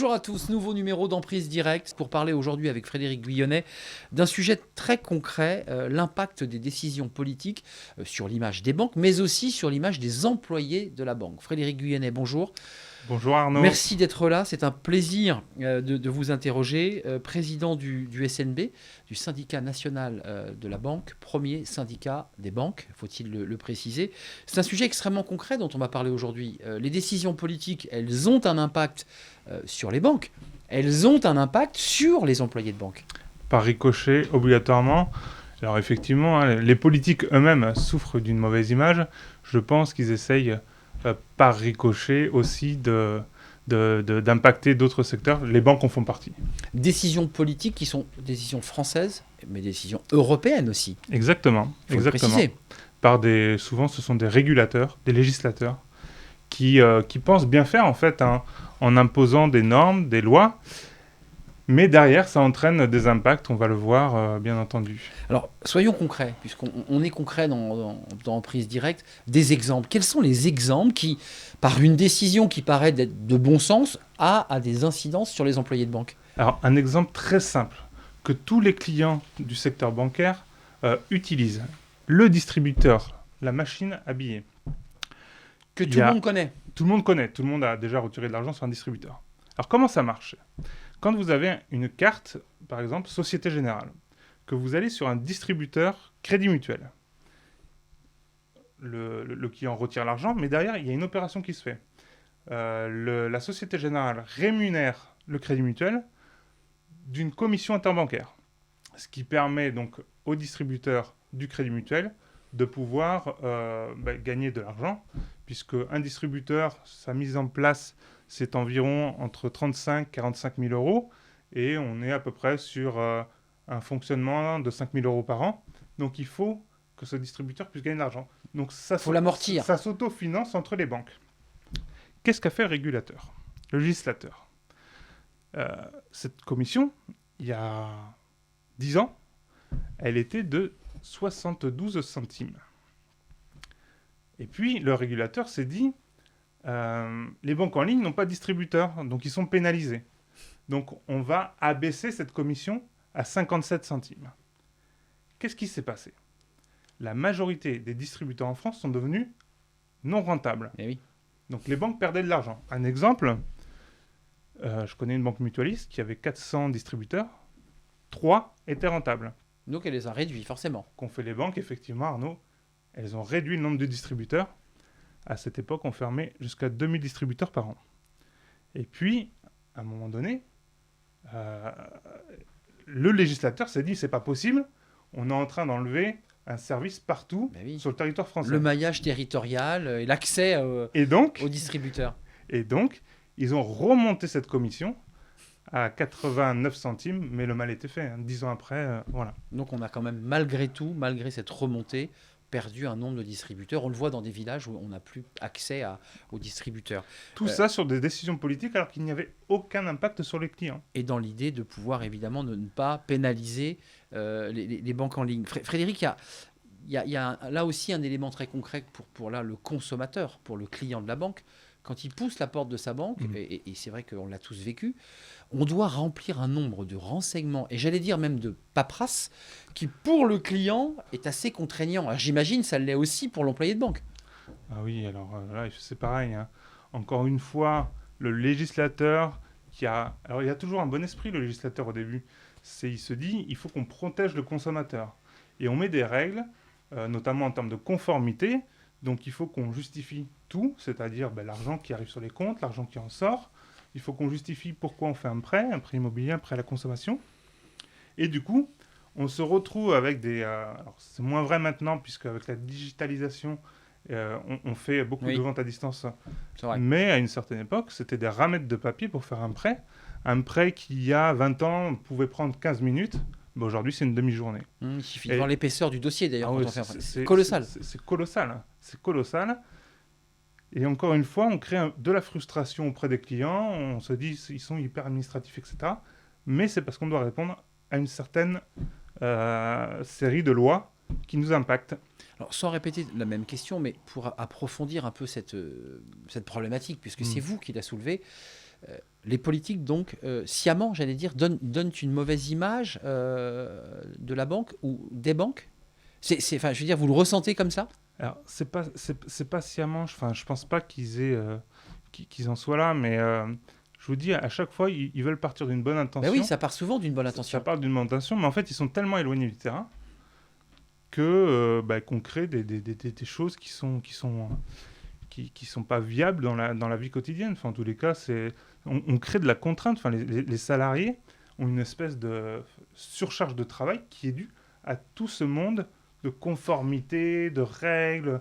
Bonjour à tous, nouveau numéro d'Emprise Directe pour parler aujourd'hui avec Frédéric Guyonnet d'un sujet très concret, l'impact des décisions politiques sur l'image des banques, mais aussi sur l'image des employés de la banque. Frédéric Guyonnet, bonjour. Bonjour Arnaud. Merci d'être là, c'est un plaisir de vous interroger. Président du SNB, du syndicat national de la banque, premier syndicat des banques, faut-il le préciser. C'est un sujet extrêmement concret dont on va parler aujourd'hui. Les décisions politiques, elles ont un impact sur les banques, elles ont un impact sur les employés de banque. Par ricochet, obligatoirement. Alors effectivement, les politiques eux-mêmes souffrent d'une mauvaise image. Je pense qu'ils essayent par ricochet aussi d'impacter d'autres secteurs. Les banques en font partie. Décisions politiques qui sont décisions françaises, mais des décisions européennes aussi. Exactement. Faut le préciser. Souvent, ce sont des régulateurs, des législateurs, qui pensent bien faire en fait en imposant des normes, des lois. Mais derrière, ça entraîne des impacts, on va le voir, bien entendu. Alors, soyons concrets, puisqu'on est concret dans Emprise Directe. Des exemples. Quels sont les exemples qui, par une décision qui paraît d'être de bon sens, a des incidences sur les employés de banque ? Alors, un exemple très simple que tous les clients du secteur bancaire utilisent. Le distributeur, la machine à billets. Que tout le monde connaît. Tout le monde connaît. Tout le monde a déjà retiré de l'argent sur un distributeur. Alors, comment ça marche ? Quand vous avez une carte, par exemple, Société Générale, que vous allez sur un distributeur Crédit Mutuel, le client retire l'argent, mais derrière, il y a une opération qui se fait. La Société Générale rémunère le Crédit Mutuel d'une commission interbancaire, ce qui permet donc au distributeur du Crédit Mutuel de pouvoir gagner de l'argent, puisque un distributeur, sa mise en place, c'est environ entre 35 et 45 000 euros, et on est à peu près sur un fonctionnement de 5 000 euros par an. Donc il faut que ce distributeur puisse gagner de l'argent. Donc ça faut l'amortir. Ça s'autofinance entre les banques. Qu'est-ce qu'a fait le régulateur, le législateur ? Cette commission, il y a 10 ans, elle était de 72 centimes. Et puis le régulateur s'est dit, les banques en ligne n'ont pas de distributeur, donc ils sont pénalisés. Donc on va abaisser cette commission à 57 centimes. Qu'est-ce qui s'est passé ? La majorité des distributeurs en France sont devenus non rentables. Eh oui. Donc les banques perdaient de l'argent. Un exemple, je connais une banque mutualiste qui avait 400 distributeurs, 3 étaient rentables. Donc elle les a réduits, forcément. Qu'ont fait les banques, effectivement, Arnaud, elles ont réduit le nombre de distributeurs. À cette époque, on fermait jusqu'à 2000 distributeurs par an. Et puis, à un moment donné, le législateur s'est dit, c'est pas possible, on est en train d'enlever un service partout sur le territoire français. Le maillage territorial et l'accès aux distributeurs. Et donc, ils ont remonté cette commission à 89 centimes, mais le mal était fait. 10 ans après, voilà. Donc on a quand même, malgré tout, malgré cette remontée, perdu un nombre de distributeurs. On le voit dans des villages où on n'a plus accès aux distributeurs. Tout ça sur des décisions politiques alors qu'il n'y avait aucun impact sur les clients. Et dans l'idée de pouvoir évidemment ne pas pénaliser les banques en ligne. Frédéric, il y a là aussi un élément très concret pour le consommateur, pour le client de la banque. Quand il pousse la porte de sa banque, et c'est vrai qu'on l'a tous vécu, on doit remplir un nombre de renseignements, et j'allais dire même de paperasse, qui pour le client est assez contraignant. Alors, j'imagine ça l'est aussi pour l'employé de banque. Ah oui, alors là, c'est pareil. Hein. Encore une fois, le législateur Alors il y a toujours un bon esprit, le législateur, au début. Il se dit, il faut qu'on protège le consommateur. Et on met des règles, notamment en termes de conformité. Donc il faut qu'on justifie tout, c'est-à-dire l'argent qui arrive sur les comptes, l'argent qui en sort. Il faut qu'on justifie pourquoi on fait un prêt immobilier, un prêt à la consommation. Et du coup, on se retrouve avec des... alors c'est moins vrai maintenant, puisque avec la digitalisation, on fait beaucoup de ventes à distance. C'est vrai. Mais à une certaine époque, c'était des ramettes de papier pour faire un prêt. Un prêt qui, il y a 20 ans, pouvait prendre 15 minutes. Aujourd'hui, c'est une demi-journée. Il suffit de voir l'épaisseur du dossier, d'ailleurs. C'est colossal. C'est colossal. Hein. C'est colossal. Et encore une fois, on crée de la frustration auprès des clients. On se dit ils sont hyper administratifs, etc. Mais c'est parce qu'on doit répondre à une certaine série de lois qui nous impactent. Alors, sans répéter la même question, mais pour approfondir un peu cette problématique, puisque c'est vous qui la soulevez, Les politiques, donc, sciemment, j'allais dire, donnent une mauvaise image de la banque ou des banques. Enfin, je veux dire, vous le ressentez comme ça? Alors, c'est pas sciemment, enfin, je pense pas qu'ils en soient là, mais je vous dis, à chaque fois, ils veulent partir d'une bonne Ben intention. oui, ça part souvent d'une bonne Ça intention. part d'une bonne intention, mais en fait, ils sont tellement éloignés du terrain qu'on crée des choses qui sont pas viables dans la vie quotidienne. Enfin, en tous les cas, on crée de la contrainte. Enfin, les salariés ont une espèce de surcharge de travail qui est due à tout ce monde de conformité, de règles.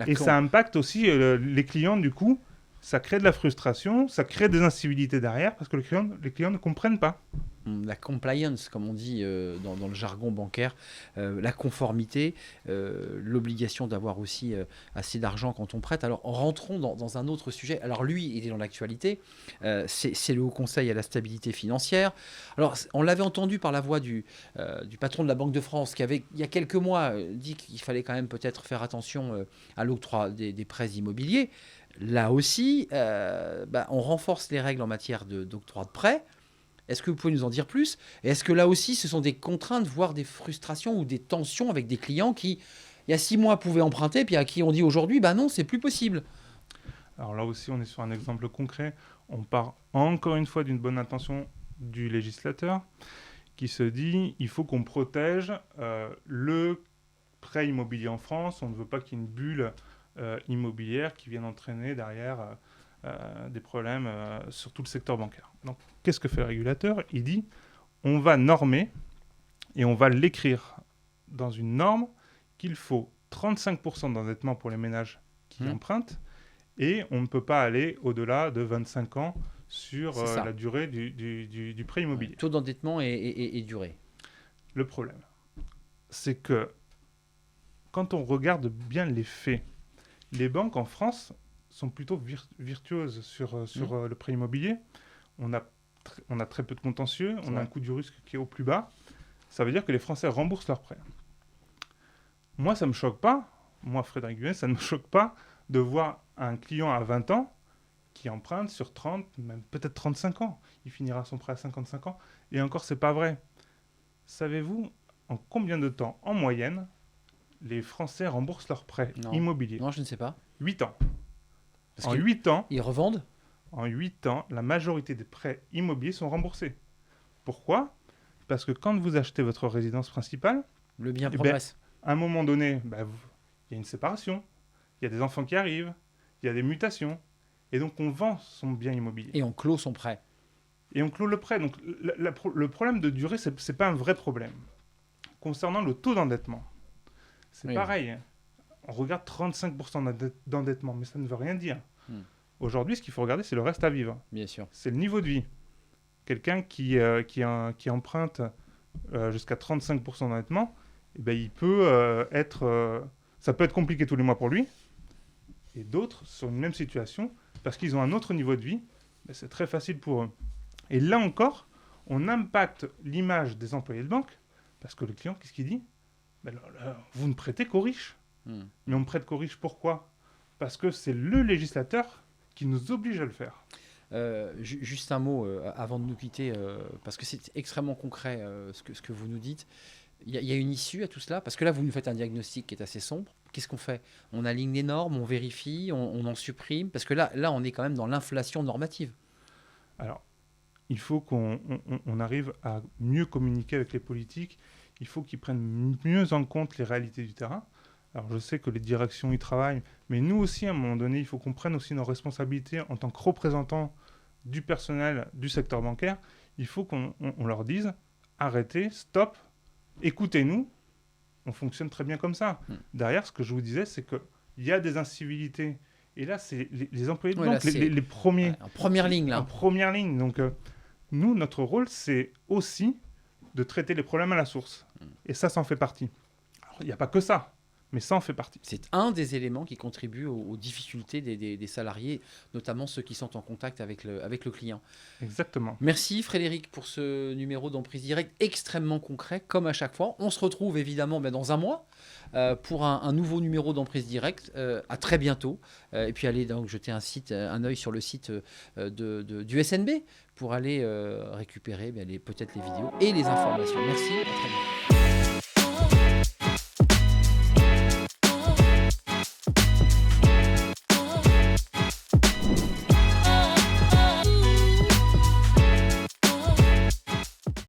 Et ça impacte aussi les clients, du coup. Ça crée de la frustration, ça crée des incivilités derrière parce que les clients ne comprennent pas. La compliance, comme on dit dans le jargon bancaire, la conformité, l'obligation d'avoir aussi assez d'argent quand on prête. Alors rentrons dans un autre sujet. Alors lui, il est dans l'actualité. C'est le Haut Conseil à la stabilité financière. Alors on l'avait entendu par la voix du patron de la Banque de France qui avait, il y a quelques mois, dit qu'il fallait quand même peut-être faire attention à l'octroi des prêts immobiliers. Là aussi, on renforce les règles en matière d'octroi de prêts. Est-ce que vous pouvez nous en dire plus? Et est-ce que là aussi, ce sont des contraintes, voire des frustrations ou des tensions avec des clients qui, il y a 6 mois, pouvaient emprunter, puis à qui on dit aujourd'hui, non, c'est plus possible? Alors là aussi, on est sur un exemple concret. On part encore une fois d'une bonne intention du législateur qui se dit il faut qu'on protège le prêt immobilier en France. On ne veut pas qu'il y ait une bulle immobilière qui vienne entraîner derrière des problèmes sur tout le secteur bancaire. Donc, qu'est-ce que fait le régulateur? Il dit on va normer et on va l'écrire dans une norme qu'il faut 35% d'endettement pour les ménages qui empruntent et on ne peut pas aller au-delà de 25 ans sur la durée du prêt immobilier. Taux d'endettement et durée. Le problème, c'est que quand on regarde bien les faits, les banques en France sont plutôt virtuoses sur le prêt immobilier. On a très peu de contentieux, on a un coût du risque qui est au plus bas. Ça veut dire que les Français remboursent leurs prêts. Moi, ça ne me choque pas, moi, Frédéric Bunet, ça ne me choque pas de voir un client à 20 ans qui emprunte sur 30, même peut-être 35 ans. Il finira son prêt à 55 ans. Et encore, ce n'est pas vrai. Savez-vous en combien de temps, en moyenne, les Français remboursent leurs prêts immobiliers? Non, je ne sais pas. 8 ans. En 8 ans, ils revendent? En 8 ans, la majorité des prêts immobiliers sont remboursés. Pourquoi? Parce que quand vous achetez votre résidence principale, le bien progresse. À un moment donné, il y a une séparation, il y a des enfants qui arrivent, il y a des mutations, et donc on vend son bien immobilier. Et on clôt son prêt. Et on clôt le prêt. Donc le problème de durée, ce n'est pas un vrai problème. Concernant le taux d'endettement, c'est pareil. On regarde 35% d'endettement, mais ça ne veut rien dire. Aujourd'hui, ce qu'il faut regarder, c'est le reste à vivre. Bien sûr. C'est le niveau de vie. Quelqu'un qui emprunte jusqu'à 35% d'endettement, il peut ça peut être compliqué tous les mois pour lui. Et d'autres sont dans une même situation, parce qu'ils ont un autre niveau de vie, c'est très facile pour eux. Et là encore, on impacte l'image des employés de banque, parce que le client, qu'est-ce qu'il dit? Vous ne prêtez qu'aux riches. Mais on ne prête qu'aux riches, pourquoi? Parce que c'est le législateur qui nous oblige à le faire. Juste un mot avant de nous quitter, parce que c'est extrêmement concret ce que vous nous dites. Il y a une issue à tout cela? Parce que là, vous nous faites un diagnostic qui est assez sombre. Qu'est-ce qu'on fait? On aligne les normes, on vérifie, on en supprime? Parce que là, on est quand même dans l'inflation normative. Alors, il faut qu'on arrive à mieux communiquer avec les politiques. Il faut qu'ils prennent mieux en compte les réalités du terrain. Alors, je sais que les directions y travaillent, mais nous aussi, à un moment donné, il faut qu'on prenne aussi nos responsabilités en tant que représentants du personnel du secteur bancaire. Il faut qu'on leur dise « Arrêtez, stop, écoutez-nous, on fonctionne très bien comme ça. » Derrière, ce que je vous disais, c'est qu'il y a des incivilités. Et là, c'est les employés de banque, les premiers. En première ligne, là. En première ligne. Donc, nous, notre rôle, c'est aussi de traiter les problèmes à la source. Et ça en fait partie. Alors, il n'y a pas que ça. mais ça en fait partie. C'est un des éléments qui contribue aux difficultés des salariés, notamment ceux qui sont en contact avec le client. Exactement. Merci Frédéric pour ce numéro d'Emprise Directe extrêmement concret, comme à chaque fois. On se retrouve évidemment dans un mois pour un nouveau numéro d'Emprise Directe. À très bientôt. Et puis allez donc jeter un œil sur le site du SNB pour aller récupérer peut-être les vidéos et les informations. Merci, à très bientôt.